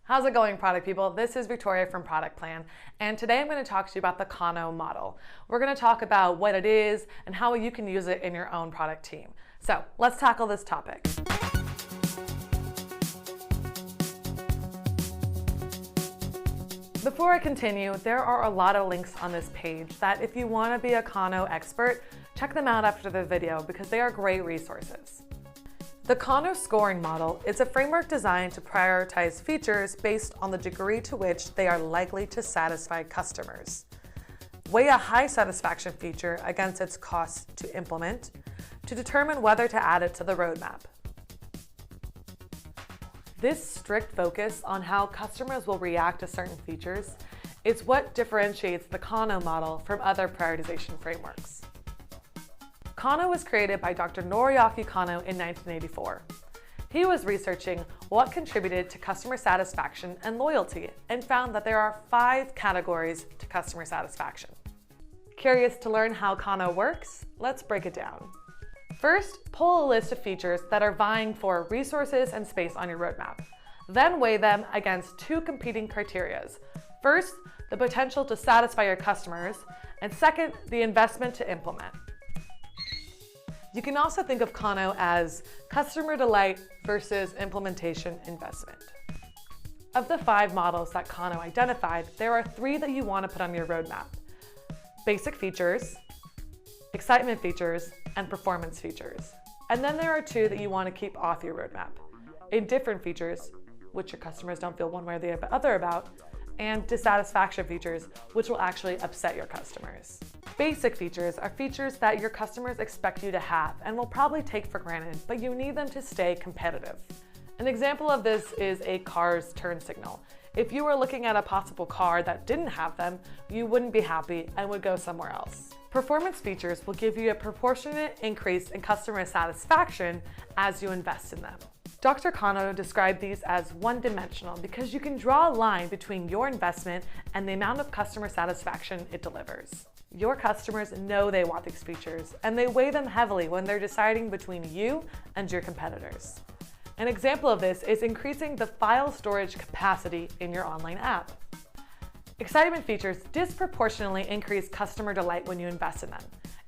How's it going, product people? This is Victoria from Product Plan, and today I'm going to talk to you about the Kano model. We're going to talk about what it is and how you can use it in your own product team. So let's tackle this topic. Before I continue, there are a lot of links on this page that if you want to be a Kano expert, check them out after the video because they are great resources. The Kano scoring model is a framework designed to prioritize features based on the degree to which they are likely to satisfy customers. Weigh a high satisfaction feature against its cost to implement to determine whether to add it to the roadmap. This strict focus on how customers will react to certain features is what differentiates the Kano model from other prioritization frameworks. Kano was created by Dr. Noriaki Kano in 1984. He was researching what contributed to customer satisfaction and loyalty and found that there are 5 categories to customer satisfaction. Curious to learn how Kano works? Let's break it down. First, pull a list of features that are vying for resources and space on your roadmap. Then weigh them against 2 competing criteria. First, the potential to satisfy your customers, and second, the investment to implement. You can also think of Kano as customer delight versus implementation investment. Of the 5 models that Kano identified, there are 3 that you want to put on your roadmap: basic features, excitement features, and performance features. And then there are 2 that you want to keep off your roadmap: indifferent features, which your customers don't feel one way or the other about, and dissatisfaction features, which will actually upset your customers. Basic features are features that your customers expect you to have and will probably take for granted, but you need them to stay competitive. An example of this is a car's turn signal. If you were looking at a possible car that didn't have them, you wouldn't be happy and would go somewhere else. Performance features will give you a proportionate increase in customer satisfaction as you invest in them. Dr. Kano described these as one-dimensional because you can draw a line between your investment and the amount of customer satisfaction it delivers. Your customers know they want these features, and they weigh them heavily when they're deciding between you and your competitors. An example of this is increasing the file storage capacity in your online app. Excitement features disproportionately increase customer delight when you invest in them.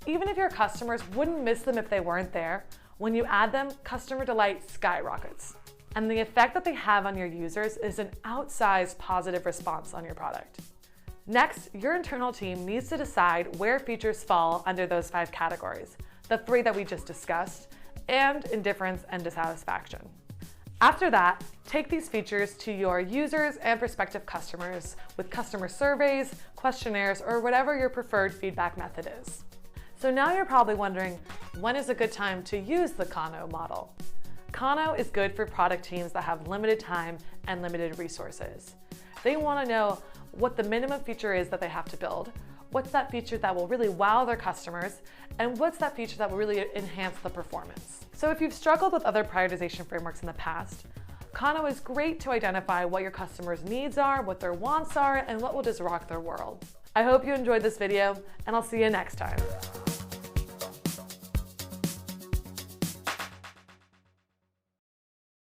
Even if your customers wouldn't miss them if they weren't there, when you add them, customer delight skyrockets. And the effect that they have on your users is an outsized positive response on your product. Next, your internal team needs to decide where features fall under those 5 categories, the 3 that we just discussed, and indifference and dissatisfaction. After that, take these features to your users and prospective customers with customer surveys, questionnaires, or whatever your preferred feedback method is. So now you're probably wondering, when is a good time to use the Kano model? Kano is good for product teams that have limited time and limited resources. They want to know what the minimum feature is that they have to build, what's that feature that will really wow their customers, and what's that feature that will really enhance the performance. So if you've struggled with other prioritization frameworks in the past, Kano is great to identify what your customers' needs are, what their wants are, and what will just rock their world. I hope you enjoyed this video, and I'll see you next time.